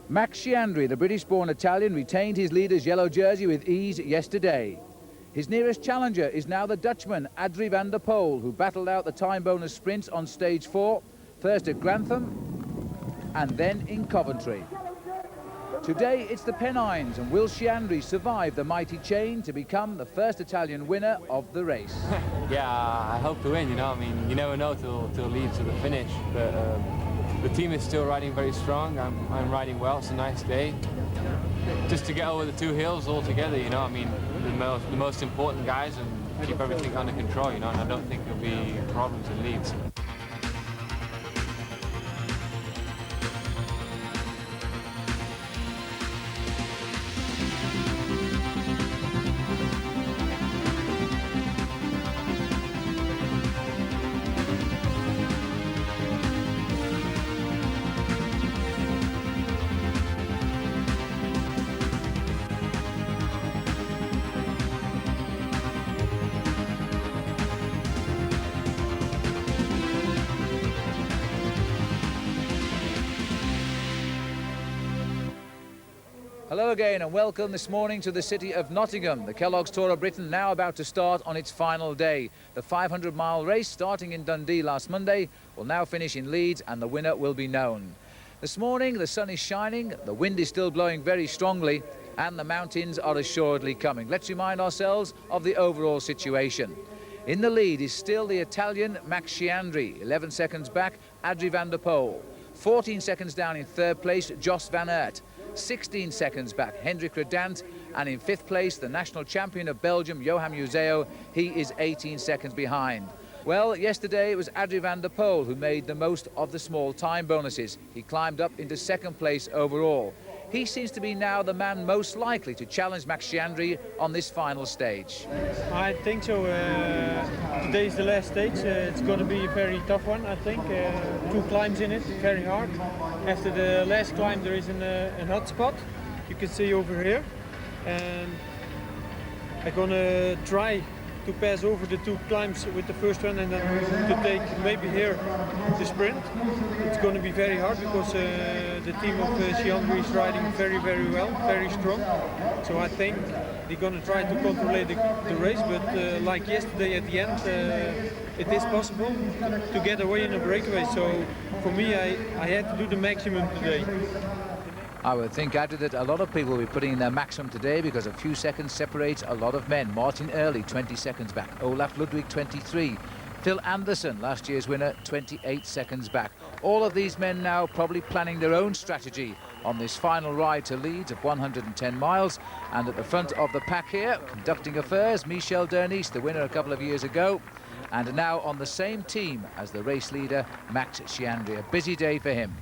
Max Sciandri, the British-born Italian, retained his leader's yellow jersey with ease yesterday. His nearest challenger is now the Dutchman, Adrie van der Poel, who battled out the time bonus sprints on stage 4, first at Grantham and then in Coventry. Today it's the Pennines, and will Sciandri survive the mighty chain to become the first Italian winner of the race? Yeah, I hope to win, you know. I mean, you never know till Leeds to the finish, but the team is still riding very strong. I'm riding well. It's a nice day. Just to get over the 2 hills all together, you know. I mean, the most important guys, and keep everything under control, you know. And I don't think there'll be problems in Leeds. Hello again and welcome this morning to the city of Nottingham. The Kellogg's Tour of Britain now about to start on its final day. The 500-mile race, starting in Dundee last Monday, will now finish in Leeds and the winner will be known. This morning the sun is shining, the wind is still blowing very strongly and the mountains are assuredly coming. Let's remind ourselves of the overall situation. In the lead is still the Italian Max Sciandri, 11 seconds back Adrie van der Poel. 14 seconds down in third place Jos van Aert. 16 seconds back Hendrik Redant, and in 5th place the national champion of Belgium Johan Museeuw. He is 18 seconds behind. Well, yesterday it was Adrie van der Poel who made the most of the small time bonuses. He climbed up into 2nd place overall. He seems to be now the man most likely to challenge Max Sciandri on this final stage. I think so. Today is the last stage. It's going to be a very tough one, I think. 2 climbs in it, very hard. After the last climb there is a hot spot. You can see over here. And I'm going to try to pass over the 2 climbs with the first one and then to take maybe here the sprint. It's going to be very hard because the team of Sciandri is riding very, very well, very strong. So I think they're going to try to control the race, but like yesterday at the end, it is possible to get away in a breakaway. So for me, I had to do the maximum today. I would think, Adrie, that a lot of people will be putting in their maximum today because a few seconds separates a lot of men. Martin Early, 20 seconds back. Olaf Ludwig, 23. Phil Anderson, last year's winner, 28 seconds back. All of these men now probably planning their own strategy on this final ride to Leeds of 110 miles. And at the front of the pack here, conducting affairs, Michel Derniche, the winner a couple of years ago. And now on the same team as the race leader, Max Sciandri. A busy day for him.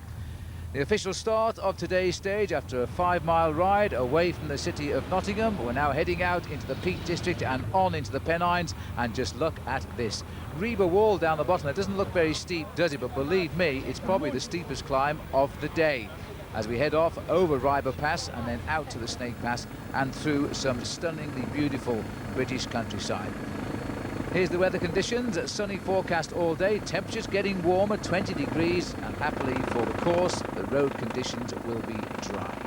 The official start of today's stage after a 5-mile ride away from the city of Nottingham. We're now heading out into the Peak District and on into the Pennines, and just look at this. Rieber Wall down the bottom. It doesn't look very steep, does it? But believe me, it's probably the steepest climb of the day. As we head off over Rieber Pass and then out to the Snake Pass and through some stunningly beautiful British countryside. Here's the weather conditions. Sunny forecast all day, temperatures getting warmer, 20 degrees, and happily for the course, the road conditions will be dry.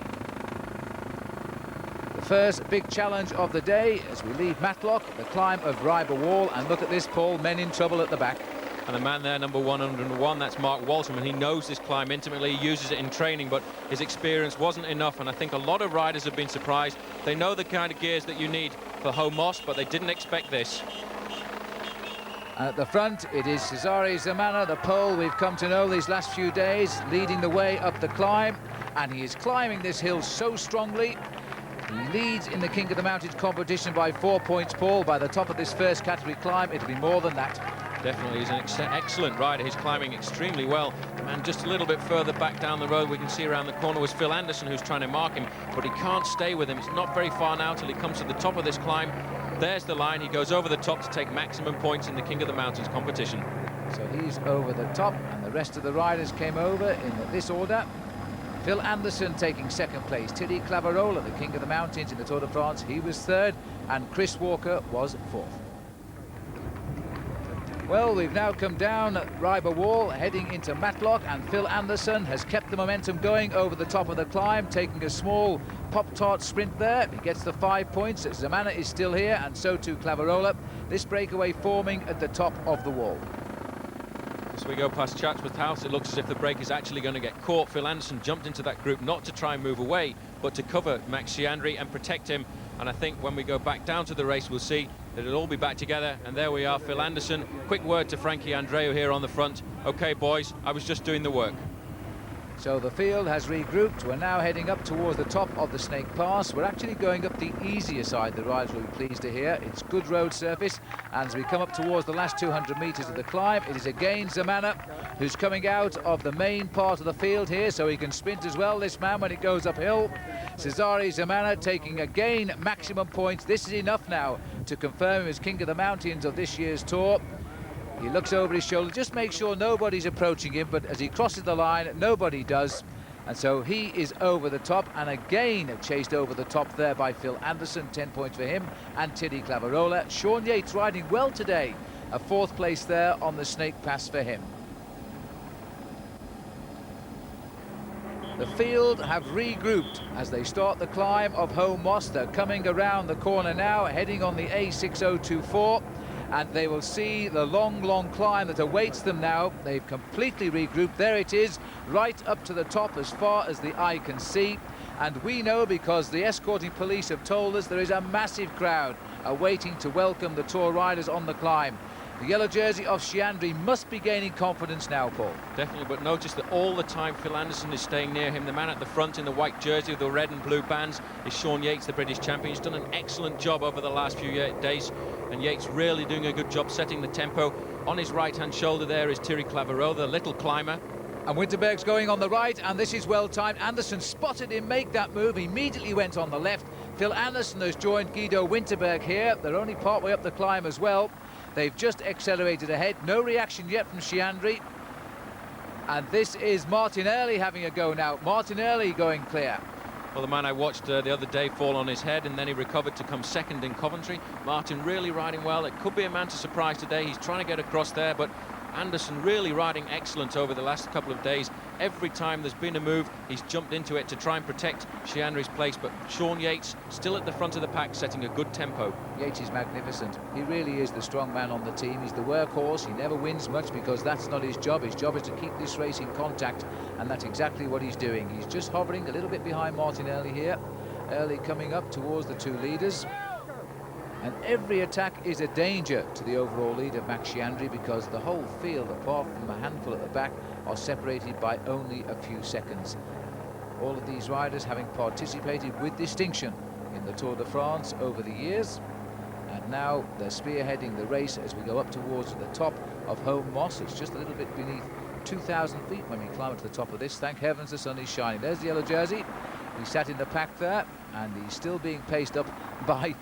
The first big challenge of the day as we leave Matlock, the climb of Rieber Wall, and look at this, Paul, men in trouble at the back. And the man there, number 101, that's Mark Walsham, and he knows this climb intimately, he uses it in training, but his experience wasn't enough, and I think a lot of riders have been surprised. They know the kind of gears that you need for home moss, but they didn't expect this. And at the front, it is Cesare Zamana, the Pole we've come to know these last few days, leading the way up the climb. And he is climbing this hill so strongly. He leads in the King of the Mountains competition by 4 points, Paul. By the top of this first category climb, it'll be more than that. Definitely, he's an excellent rider. He's climbing extremely well. And just a little bit further back down the road, we can see around the corner was Phil Anderson, who's trying to mark him, but he can't stay with him. It's not very far now till he comes to the top of this climb. There's the line. He goes over the top to take maximum points in the King of the Mountains competition. So he's over the top, and the rest of the riders came over in this order. Phil Anderson taking 2nd place. Thierry Claverola, the King of the Mountains in the Tour de France, he was 3rd, and Chris Walker was 4th. Well, we've now come down Ryber Wall, heading into Matlock, and Phil Anderson has kept the momentum going over the top of the climb, taking a small pop-tart sprint there. He gets the 5 points. Zamana is still here, and so too Clavarola. This breakaway forming at the top of the wall. As we go past Chatsworth House, it looks as if the break is actually going to get caught. Phil Anderson jumped into that group not to try and move away, but to cover Max Chiandri and protect him. And I think when we go back down to the race, we'll see that it'll all be back together. And there we are, Phil Anderson. Quick word to Frankie Andreu here on the front. OK, boys, I was just doing the work. So the field has regrouped. We're now heading up towards the top of the Snake Pass. We're actually going up the easier side, the riders will be pleased to hear. It's good road surface, and as we come up towards the last 200 metres of the climb, it is again Zamana who's coming out of the main part of the field here, so he can sprint as well, this man, when it goes uphill. Cesare Zamana taking again maximum points. This is enough now to confirm him as King of the Mountains of this year's Tour. He looks over his shoulder, just make sure nobody's approaching him, but as he crosses the line, nobody does. And so he is over the top, and again chased over the top there by Phil Anderson. 10 points for him and Thierry Clavarola. Sean Yates riding well today. A 4th place there on the Snake Pass for him. The field have regrouped as they start the climb of Home Moss. They're coming around the corner now, heading on the A6024. And they will see the long climb that awaits them now. They've completely regrouped. There it is, right up to the top as far as the eye can see. And we know, because the escorting police have told us, there is a massive crowd awaiting to welcome the Tour riders on the climb. The yellow jersey of Chiandri must be gaining confidence now, Paul. Definitely, but notice that all the time Phil Anderson is staying near him. The man at the front in the white jersey with the red and blue bands is Sean Yates, the British champion. He's done an excellent job over the last few days, and Yates really doing a good job setting the tempo. On his right-hand shoulder there is Thierry Clavarola, the little climber. And Winterberg's going on the right, and this is well timed. Anderson spotted him make that move, immediately went on the left. Phil Anderson has joined Guido Winterberg here. They're only partway up the climb as well. They've just accelerated ahead. No reaction yet from Chiandri. And this is Martin Early having a go now. Martin Early going clear. Well, the man I watched the other day fall on his head, and then he recovered to come second in Coventry. Martin really riding well. It could be a man to surprise today. He's trying to get across there, but Anderson really riding excellent over the last couple of days. Every time there's been a move, he's jumped into it to try and protect Chiandri's place. But Sean Yates still at the front of the pack, setting a good tempo. Yates is magnificent. He really is the strong man on the team. He's the workhorse. He never wins much because that's not his job. His job is to keep this race in contact, and that's exactly what he's doing. He's just hovering a little bit behind Martin Early here. Early coming up towards the 2 leaders. And every attack is a danger to the overall lead of Max Chiandri, because the whole field, apart from a handful at the back, are separated by only a few seconds. All of these riders having participated with distinction in the Tour de France over the years. And now they're spearheading the race as we go up towards the top of Home Moss. It's just a little bit beneath 2,000 feet when we climb to the top of this. Thank heavens the sun is shining. There's the yellow jersey. He sat in the pack there, and he's still being paced up by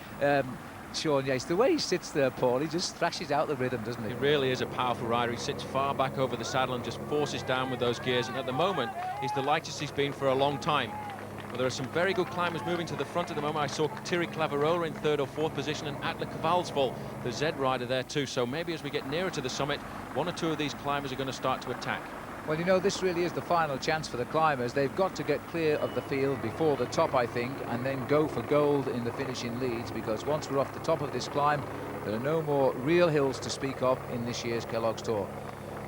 Sean Yates. The way he sits there, Paul, he just thrashes out the rhythm, doesn't he? He really is a powerful rider. He sits far back over the saddle and just forces down with those gears, and at the moment he's the lightest he's been for a long time. But there are some very good climbers moving to the front at the moment. I saw Thierry Clavarola in 3rd or 4th position, and Atle Kvalsvold, the Z rider, there too. So maybe as we get nearer to the summit, 1 or 2 of these climbers are going to start to attack. Well, you know, this really is the final chance for the climbers. They've got to get clear of the field before the top, I think, and then go for gold in the finish in Leeds, because once we're off the top of this climb, there are no more real hills to speak of in this year's Kellogg's Tour.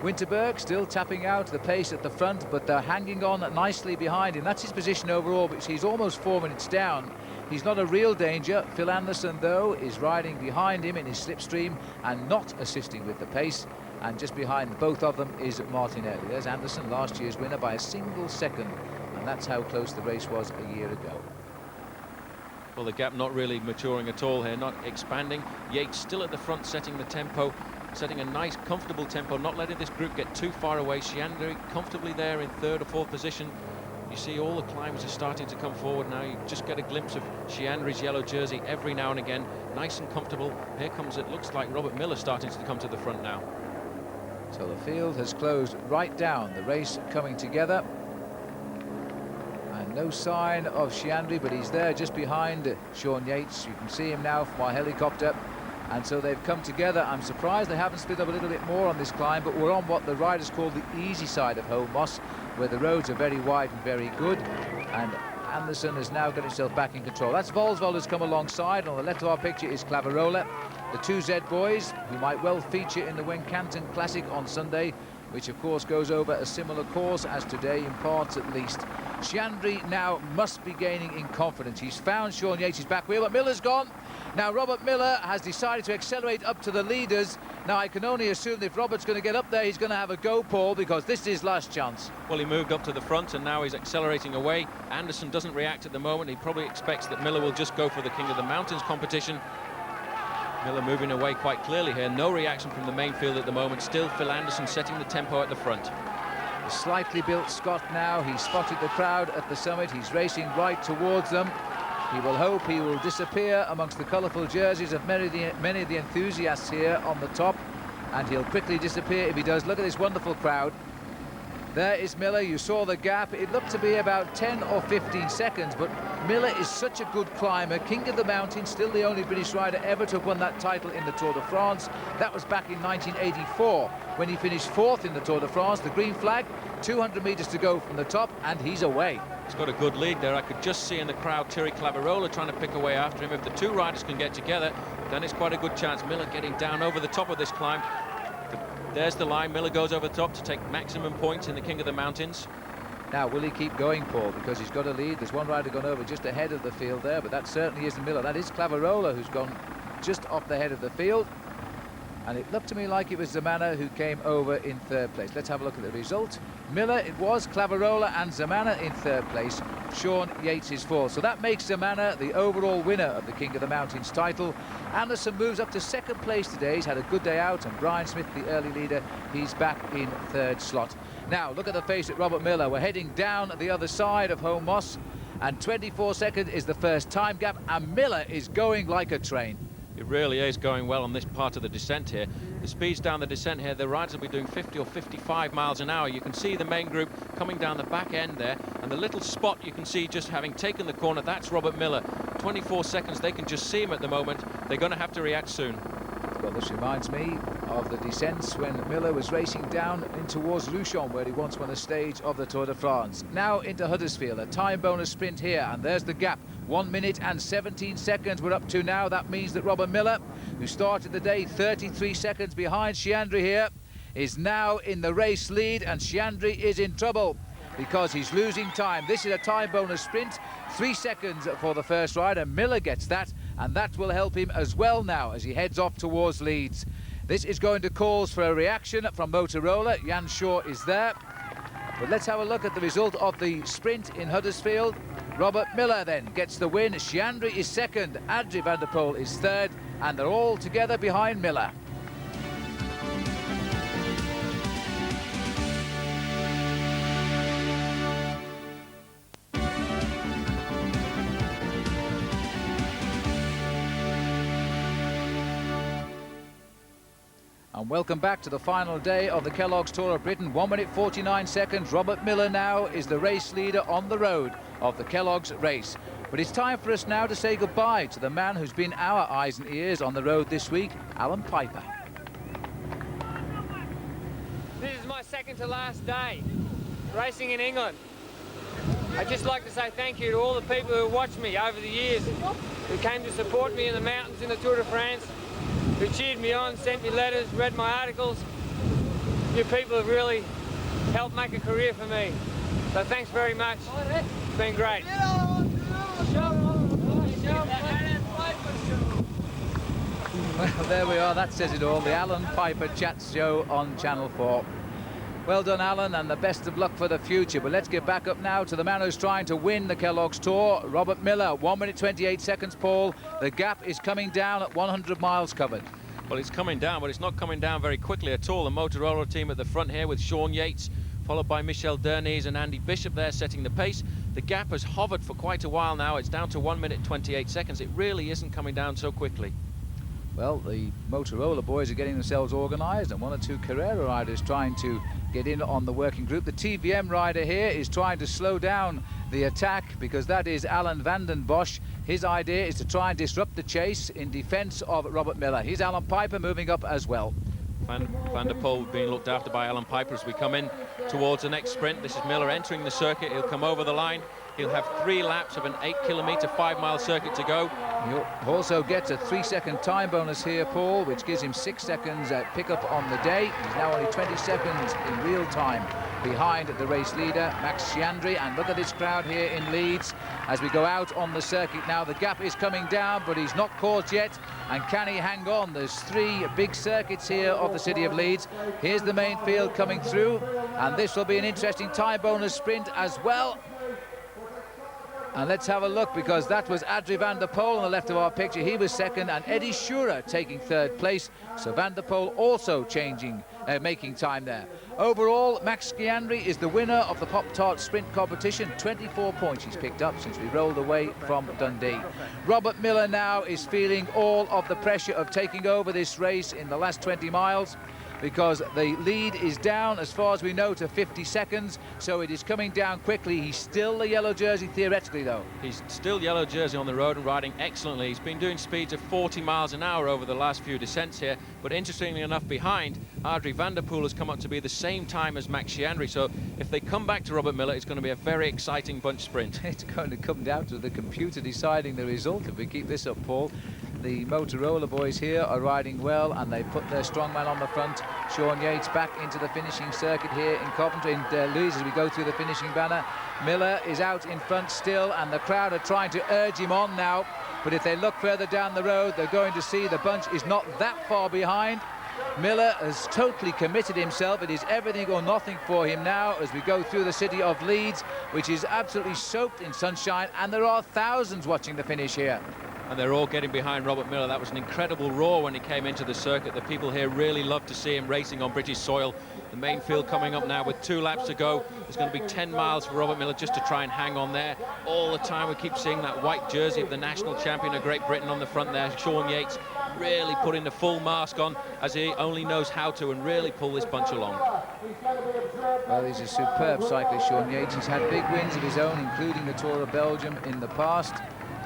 Winterberg still tapping out the pace at the front, but they're hanging on nicely behind him. That's his position overall, but he's almost 4 minutes down. He's not a real danger. Phil Anderson, though, is riding behind him in his slipstream and not assisting with the pace. And just behind both of them is Martin Early. There's Anderson, last year's winner by a single second, and that's how close the race was a year ago. Well, the gap not really maturing at all here, not expanding. Yates still at the front, setting the tempo, setting a nice, comfortable tempo, not letting this group get too far away. Chiandri comfortably there in 3rd or 4th position. You see all the climbers are starting to come forward now. You just get a glimpse of Chiandri's yellow jersey every now and again, nice and comfortable. Here comes, it looks like Robert Miller starting to come to the front now. So the field has closed right down, the race coming together. And no sign of Chiandri, but he's there just behind Sean Yates. You can see him now from our helicopter. And so they've come together. I'm surprised they haven't split up a little bit more on this climb, but we're on what the riders call the easy side of Home Moss, where the roads are very wide and very good. And Anderson has now got himself back in control. That's Volsvold has come alongside. On the left of our picture is Clavarola. The two Z boys, who might well feature in the Wincanton Classic on Sunday, which of course goes over a similar course as today, in parts at least. Chiandri now must be gaining in confidence. He's found Sean Yates' back wheel, but Miller's gone. Now Robert Miller has decided to accelerate up to the leaders. Now I can only assume if Robert's going to get up there, he's going to have a go, Paul, because this is his last chance. Well, he moved up to the front and now he's accelerating away. Anderson doesn't react at the moment. He probably expects that Miller will just go for the King of the Mountains competition. Miller moving away quite clearly here. No reaction from the main field at the moment. Still Phil Anderson setting the tempo at the front. The slightly built Scot now. He's spotted the crowd at the summit. He's racing right towards them. He will hope he will disappear amongst the colourful jerseys of many of the enthusiasts here on the top, and he'll quickly disappear if he does. Look at this wonderful crowd. There is Miller. You saw the gap. It looked to be about 10 or 15 seconds, but Miller is such a good climber. King of the Mountains, still the only British rider ever to have won that title in the Tour de France. That was back in 1984 when he finished 4th in the Tour de France. The green flag, 200 metres to go from the top, and he's away. He's got a good lead there. I could just see in the crowd Thierry Clavarola trying to pick away after him. If the two riders can get together, then it's quite a good chance. Miller getting down over the top of this climb. There's the line. Miller goes over the top to take maximum points in the King of the Mountains. Now, will he keep going, Paul? Because he's got a lead. There's one rider gone over just ahead of the field there, but that certainly isn't Miller. That is Clavarola, who's gone just off the head of the field. And it looked to me like it was Zamana who came over in 3rd place. Let's have a look at the result. Miller, it was Clavarola and Zamana in 3rd place. Sean Yates is 4th. So that makes Zamana the overall winner of the King of the Mountains title. Anderson moves up to 2nd place today. He's had a good day out, and Brian Smith, the early leader, he's back in 3rd slot. Now, look at the face at Robert Miller. We're heading down the other side of Home Moss, and 24 seconds is the first time gap, and Miller is going like a train. It really is going well on this part of the descent here. The speeds down the descent here, the riders will be doing 50 or 55 miles an hour. You can see the main group coming down the back end there, and the little spot you can see just having taken the corner, that's Robert Miller. 24 seconds, they can just see him at the moment. They're going to have to react soon. Well, this reminds me of the descents when Miller was racing down in towards Luchon, where he once won a stage of the Tour de France. Now into Huddersfield, a time bonus sprint here, and there's the gap. 1 minute and 17 seconds we're up to now. That means that Robert Miller, who started the day 33 seconds behind Chiandri here, is now in the race lead, and Chiandri is in trouble because he's losing time. This is a time bonus sprint, 3 seconds for the first rider. Miller gets that, and that will help him as well now as he heads off towards Leeds. This is going to cause for a reaction from Motorola. Jan Shaw is there. But let's have a look at the result of the sprint in Huddersfield. Robert Miller then gets the win. Chiandri is 2nd, Adrie van der Poel is 3rd, and they're all together behind Miller. And welcome back to the final day of the Kellogg's Tour of Britain. 1 minute 49 seconds. Robert Miller now is the race leader on the road of the Kellogg's race. But it's time for us now to say goodbye to the man who's been our eyes and ears on the road this week, Alan Piper. This is my 2nd to last day racing in England. I'd just like to say thank you to all the people who watched me over the years, who came to support me in the mountains in the Tour de France, who cheered me on, sent me letters, read my articles. You people have really helped make a career for me. So thanks very much. It's been great. Well, there we are. That says it all. The Alan Piper Chats Show on Channel 4. Well done, Alan, and the best of luck for the future. But let's get back up now to the man who's trying to win the Kellogg's Tour, Robert Miller. 1 minute 28 seconds, Paul. The gap is coming down at 100 miles covered. Well, it's coming down, but it's not coming down very quickly at all. The Motorola team at the front here with Sean Yates, followed by Michel Derniz and Andy Bishop there setting the pace. The gap has hovered for quite a while now. It's down to 1 minute 28 seconds. It really isn't coming down so quickly. Well, the Motorola boys are getting themselves organised, and 1 or 2 Carrera riders trying to get in on the working group. The TVM rider here is trying to slow down the attack, because that is Alan van den Bosch. His idea is to try and disrupt the chase in defence of Robert Miller. Here's Alan Piper moving up as well. Van der Poel being looked after by Alan Piper as we come in towards the next sprint. This is Miller entering the circuit. He'll come over the line. He'll have 3 laps of an 8-kilometre, 5-mile circuit to go. He'll also get a 3-second time bonus here, Paul, which gives him 6 seconds pickup on the day. He's now only 20 seconds in real time behind the race leader, Max Schiandri. And look at this crowd here in Leeds as we go out on the circuit now. The gap is coming down, but he's not caught yet. And can he hang on? There's 3 big circuits here of the city of Leeds. Here's the main field coming through, and this will be an interesting time bonus sprint as well. And let's have a look, because that was Adrie van der Poel on the left of our picture. He was second, and Eddie Schurer taking 3rd place. So van der Poel also making time there. Overall, Max Schiandri is the winner of the Pop-Tart Sprint competition. 24 points he's picked up since we rolled away from Dundee. Robert Miller now is feeling all of the pressure of taking over this race in the last 20 miles. Because the lead is down, as far as we know, to 50 seconds, so it is coming down quickly. He's still the yellow jersey, theoretically, though. He's still yellow jersey on the road and riding excellently. He's been doing speeds of 40 miles an hour over the last few descents here, but interestingly enough, behind, Adrie van der Poel has come up to be the same time as Max Schiandri, so if they come back to Robert Miller, it's going to be a very exciting bunch sprint. It's going to come down to the computer deciding the result if we keep this up, Paul. The Motorola boys here are riding well, and they put their strongman on the front. Sean Yates back into the finishing circuit here in Coventry, in Leeds, as we go through the finishing banner. Miller is out in front still, and the crowd are trying to urge him on now. But if they look further down the road, they're going to see the bunch is not that far behind. Miller has totally committed himself. It is everything or nothing for him now as we go through the city of Leeds, which is absolutely soaked in sunshine, and there are thousands watching the finish here. And they're all getting behind Robert Miller. That was an incredible roar when he came into the circuit. The people here really love to see him racing on British soil. The main field coming up now with 2 laps to go. There's going to be 10 miles for Robert Miller just to try and hang on there. All the time we keep seeing that white jersey of the national champion of Great Britain on the front there. Sean Yates really putting the full mask on as he only knows how to, and really pull this bunch along. Well, he's a superb cyclist, Sean Yates. He's had big wins of his own, including the Tour of Belgium in the past,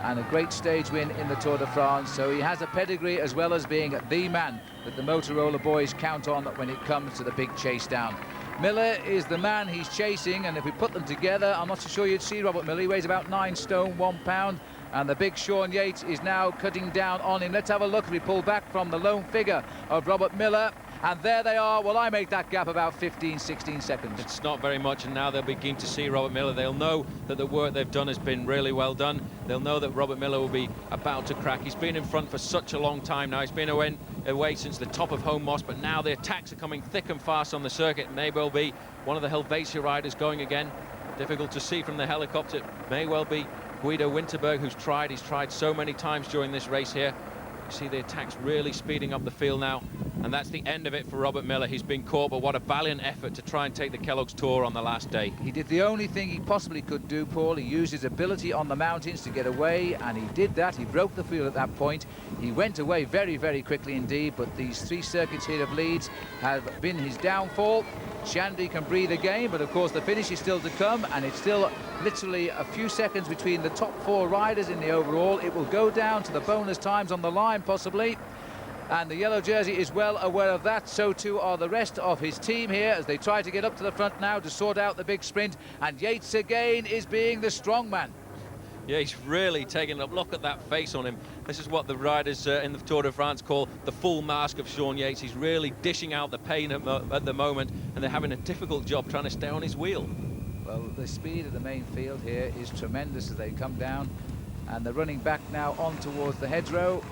and a great stage win in the Tour de France. So he has a pedigree, as well as being the man that the Motorola boys count on when it comes to the big chase down. Miller is the man he's chasing, and if we put them together, I'm not so sure you'd see Robert Miller. He weighs about 9 stone, 1 pound, and the big Sean Yates is now cutting down on him. Let's have a look as we pull back from the lone figure of Robert Miller. And there they are. Well, I make that gap about 15, 16 seconds. It's not very much, and now they'll begin to see Robert Miller. They'll know that the work they've done has been really well done. They'll know that Robert Miller will be about to crack. He's been in front for such a long time now. He's been away since the top of Home Moss, but now the attacks are coming thick and fast on the circuit. May well be one of the Helvetia riders going again. Difficult to see from the helicopter. May well be Guido Winterberg, who's tried. He's tried so many times during this race here. You see the attacks really speeding up the field now, and that's the end of it for Robert Miller. He's been caught, but what a valiant effort to try and take the Kellogg's Tour on the last day. He did the only thing he possibly could do, Paul. He used his ability on the mountains to get away, and he did that. He broke the field at that point. He went away very, very quickly indeed, but these 3 circuits here of Leeds have been his downfall. Shandy can breathe again, but of course the finish is still to come, and it's still literally a few seconds between the top 4 riders in the overall. It will go down to the bonus times on the line possibly, and the yellow jersey is well aware of that. So too are the rest of his team here as they try to get up to the front now to sort out the big sprint, and Yates again is being the strong man. Yeah, he's really taking a look at that face on him. This is what the riders in the Tour de France call the full mask of Sean Yates. He's really dishing out the pain at the moment, and they're having a difficult job trying to stay on his wheel. Well, the speed of the main field here is tremendous as they come down, and they're running back now on towards the hedgerow.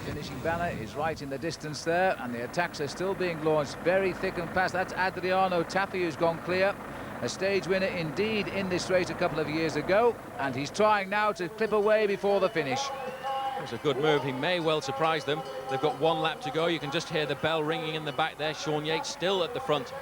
Finishing banner is right in the distance there, and the attacks are still being launched very thick and fast. That's Adriano Tappi, who's gone clear. A stage winner indeed in this race a couple of years ago, and he's trying now to clip away before the finish. It's a good move. He may well surprise them. They've got 1 lap to go. You can just hear the bell ringing in the back there. Sean Yates still at the front.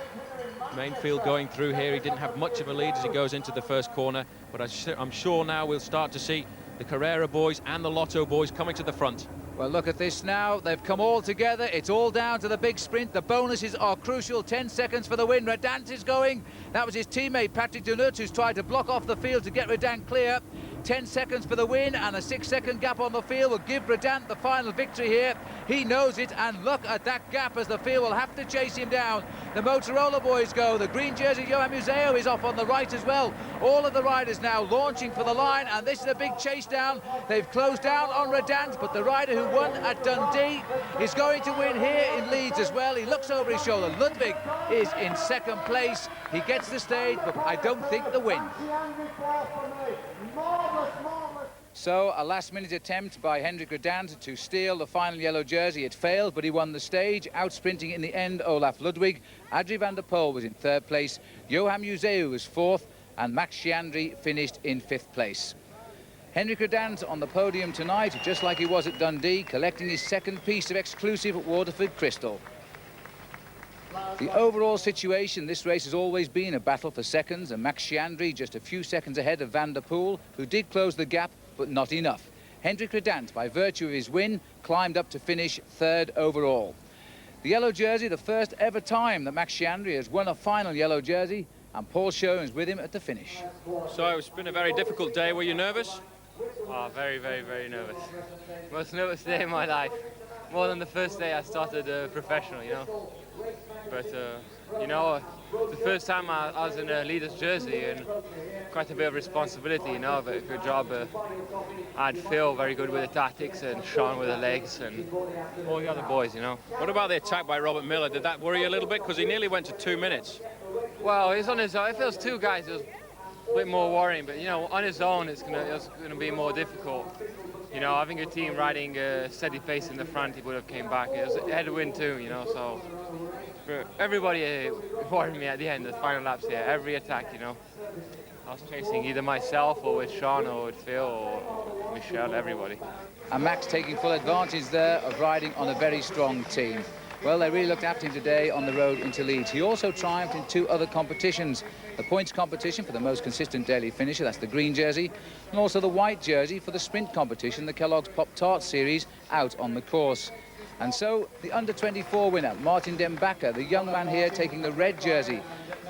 Main field going through here. He didn't have much of a lead as he goes into the first corner, but I'm sure now we'll start to see the Carrera boys and the Lotto boys coming to the front. Well, look at this now. They've come all together. It's all down to the big sprint. The bonuses are crucial. 10 seconds for the win. Redant is going. That was his teammate, Patrick Dunut, who's tried to block off the field to get Redant clear. 10 seconds for the win, and a 6-second gap on the field will give Redant the final victory here. He knows it, and look at that gap as the field will have to chase him down. The Motorola boys go. The green jersey Johan Museo is off on the right as well. All of the riders now launching for the line, and this is a big chase down. They've closed down on Redant, but the rider who won at Dundee is going to win here in Leeds as well. He looks over his shoulder. Ludwig is in second place. He gets the stage, but I don't think the win. So a last-minute attempt by Hendrik Redant to steal the final yellow jersey. It failed, but he won the stage, out-sprinting in the end Olaf Ludwig. Adrie van der Poel was in third place, Johan Museu was fourth, and Max Schiandri finished in fifth place. Hendrik Redant on the podium tonight, just like he was at Dundee, collecting his second piece of exclusive Waterford crystal. The overall situation, this race has always been a battle for seconds, and Max Schiandri just a few seconds ahead of Van der Poel, who did close the gap, but not enough. Hendrik Redant, by virtue of his win, climbed up to finish third overall. The yellow jersey, the first ever time that Max Schiandri has won a final yellow jersey, and Paul Schoen is with him at the finish. So it's been a very difficult day. Were you nervous? Oh, very, very, very nervous. Most nervous day of my life. More than the first day I started professional, you know. But, you know, the first time I was in a leader's jersey, and quite a bit of responsibility, you know, but a good job. I had Phil very good with the tactics, and Sean with the legs, and all the other boys, you know. What about the attack by Robert Miller? Did that worry you a little bit? Because he nearly went to 2 minutes. Well, he's on his own. If it was two guys, it was a bit more worrying, but, you know, on his own, it's gonna be more difficult. You know, having a team riding a steady pace in the front, he would have came back. It was a headwind too, you know, so everybody worried me at the end, the final laps here, every attack, you know. I was chasing either myself or with Sean or with Phil or Michelle, everybody. And Max taking full advantage there of riding on a very strong team. Well, they really looked after him today on the road into Leeds. He also triumphed in two other competitions. The points competition for the most consistent daily finisher, that's the green jersey, and also the white jersey for the sprint competition, the Kellogg's Pop-Tart Series, out on the course. And so the under-24 winner, Martin den Bakker, the young man here taking the red jersey.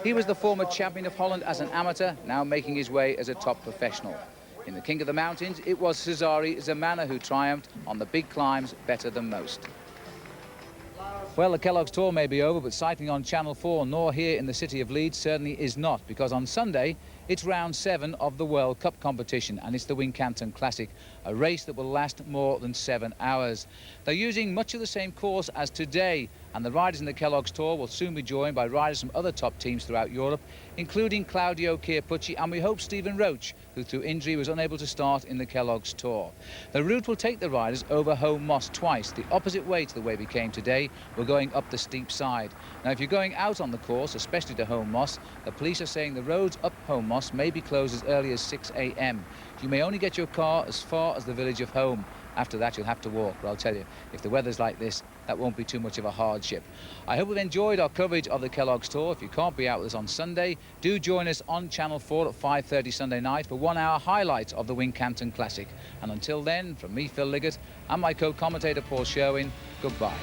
He was the former champion of Holland as an amateur, now making his way as a top professional. In the King of the Mountains, it was Cesare Zamana who triumphed on the big climbs better than most. Well, the Kellogg's Tour may be over, but cycling on Channel 4, nor here in the city of Leeds, certainly is not, because on Sunday, it's round 7 of the World Cup competition, and it's the Wincanton Classic, a race that will last more than 7 hours. They're using much of the same course as today, and the riders in the Kellogg's Tour will soon be joined by riders from other top teams throughout Europe, including Claudio Chiappucci, and we hope Stephen Roach, who through injury was unable to start in the Kellogg's Tour. The route will take the riders over Home Moss twice, the opposite way to the way we came today. We're going up the steep side. Now, if you're going out on the course, especially to Home Moss, the police are saying the roads up Home Moss may be closed as early as 6 a.m. You may only get your car as far as the village of Home. After that, you'll have to walk. But I'll tell you, if the weather's like this, that won't be too much of a hardship. I hope you've enjoyed our coverage of the Kellogg's Tour. If you can't be out with us on Sunday, do join us on Channel 4 at 5:30 Sunday night for 1 hour highlights of the Wincanton Classic. And until then, from me, Phil Liggett, and my co-commentator, Paul Sherwin, goodbye.